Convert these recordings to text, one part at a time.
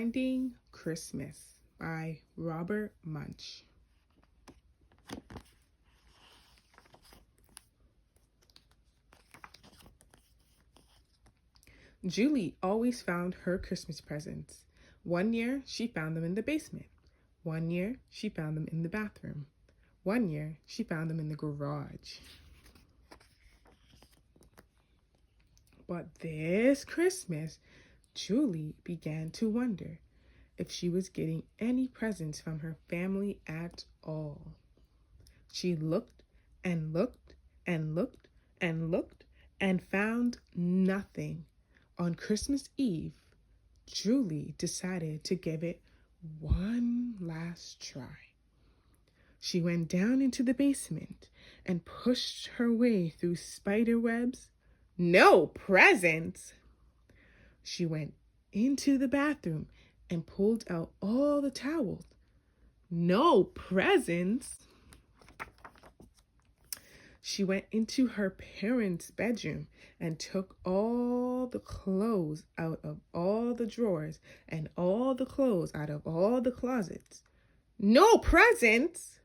Finding Christmas by Robert Munsch. Julie always found her Christmas presents. One year, she found them in the basement. One year, she found them in the bathroom. One year, she found them in the garage. But this Christmas, Julie began to wonder if she was getting any presents from her family at all. She looked and looked and looked and looked and found nothing. On Christmas Eve, Julie decided to give it one last try. She went down into the basement and pushed her way through spider webs. No presents! She went into the bathroom and pulled out all the towels. No presents! She went into her parents' bedroom and took all the clothes out of all the drawers and all the clothes out of all the closets. No presents!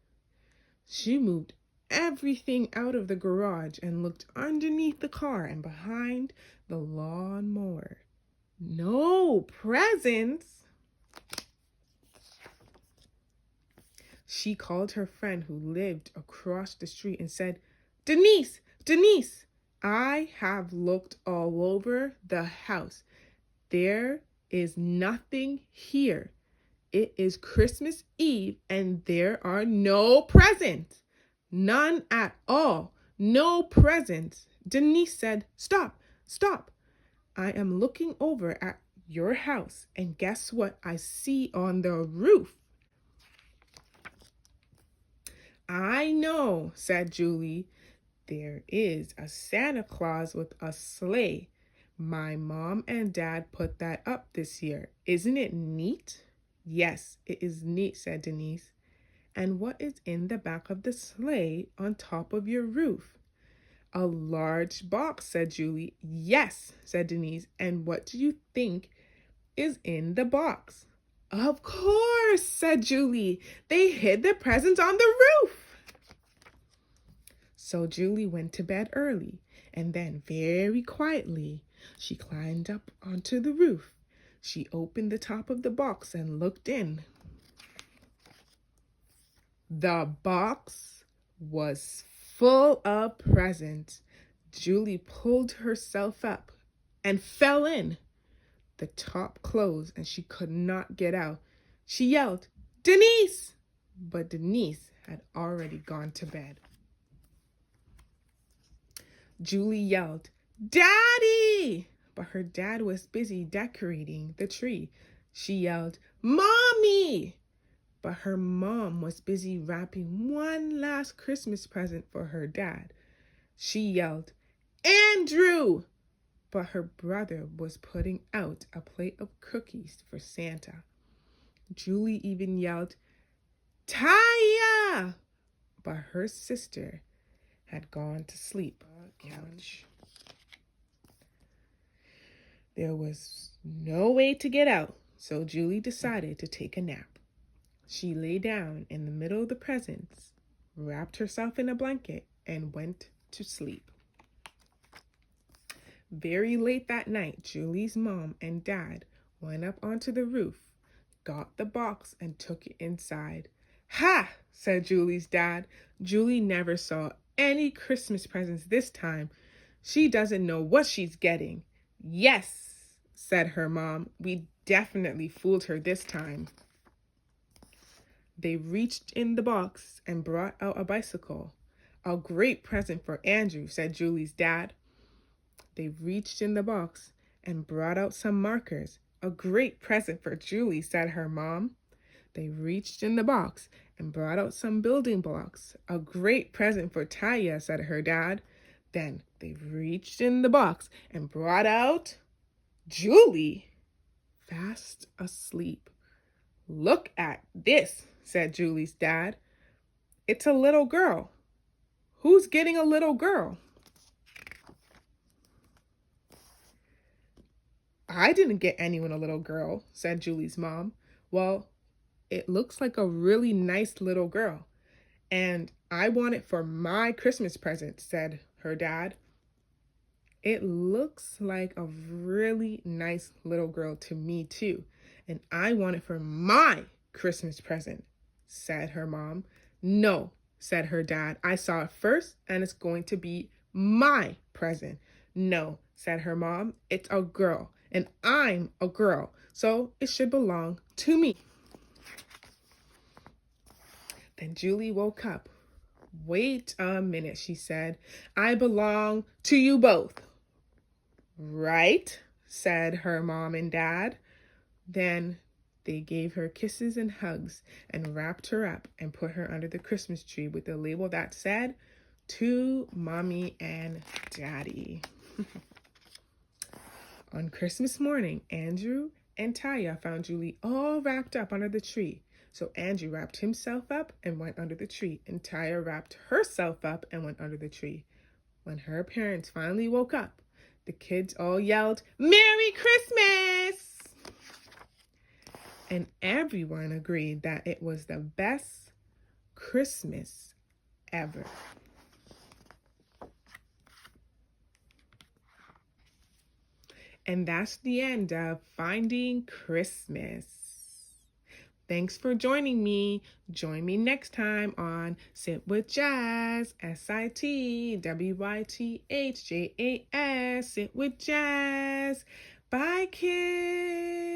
She moved everything out of the garage and looked underneath the car and behind the lawnmower. No presents! She called her friend who lived across the street and said, Denise, I have looked all over the house. There is nothing here. It is Christmas Eve and there are no presents. None at all. No presents. Denise said, Stop. I am looking over at your house and guess what I see on the roof? I know, said Julie. There is a Santa Claus with a sleigh. My mom and dad put that up this year. Isn't it neat? Yes, it is neat, said Denise. And what is in the back of the sleigh on top of your roof? A large box, said Julie. Yes, said Denise. And what do you think is in the box? Of course, said Julie. They hid the presents on the roof. So Julie went to bed early, and then very quietly, she climbed up onto the roof. She opened the top of the box and looked in. The box was full of presents. Julie pulled herself up and fell in. The top closed and she could not get out. She yelled, Denise! But Denise had already gone to bed. Julie yelled, Daddy! But her dad was busy decorating the tree. She yelled, Mommy! But her mom was busy wrapping one last Christmas present for her dad. She yelled, Andrew! But her brother was putting out a plate of cookies for Santa. Julie even yelled, Taya! But her sister had gone to sleep on the couch. There was no way to get out, so Julie decided to take a nap. She lay down in the middle of the presents, wrapped herself in a blanket, and went to sleep. Very late that night, Julie's mom and dad went up onto the roof, got the box, and took it inside. Ha! Said Julie's dad. Julie never saw any Christmas presents this time. She doesn't know what she's getting. Yes, said her mom. We definitely fooled her this time. They reached in the box and brought out a bicycle. A great present for Andrew, said Julie's dad. They reached in the box and brought out some markers. A great present for Julie, said her mom. They reached in the box and brought out some building blocks. A great present for Taya, said her dad. Then they reached in the box and brought out Julie, fast asleep. Look at this, said Julie's dad. It's a little girl. Who's getting a little girl? I didn't get anyone a little girl, said Julie's mom. Well, it looks like a really nice little girl, and I want it for my Christmas present, said her dad. It looks like a really nice little girl to me too, and I want it for my Christmas present, said her mom. No, said her dad. I saw it first, and it's going to be my present. No, said her mom. It's a girl, and I'm a girl, so it should belong to me. Then Julie woke up. Wait a minute, she said. I belong to you both. Right, said her mom and dad. Then they gave her kisses and hugs and wrapped her up and put her under the Christmas tree with a label that said, to Mommy and Daddy. On Christmas morning, Andrew and Taya found Julie all wrapped up under the tree. So Andrew wrapped himself up and went under the tree, and Taya wrapped herself up and went under the tree. When her parents finally woke up, the kids all yelled, "Merry Christmas!" And everyone agreed that it was the best Christmas ever. And that's the end of Finding Christmas. Thanks for joining me. Join me next time on Sit with Jazz, SITWYTHJAS, Sit with Jazz. Bye, kids.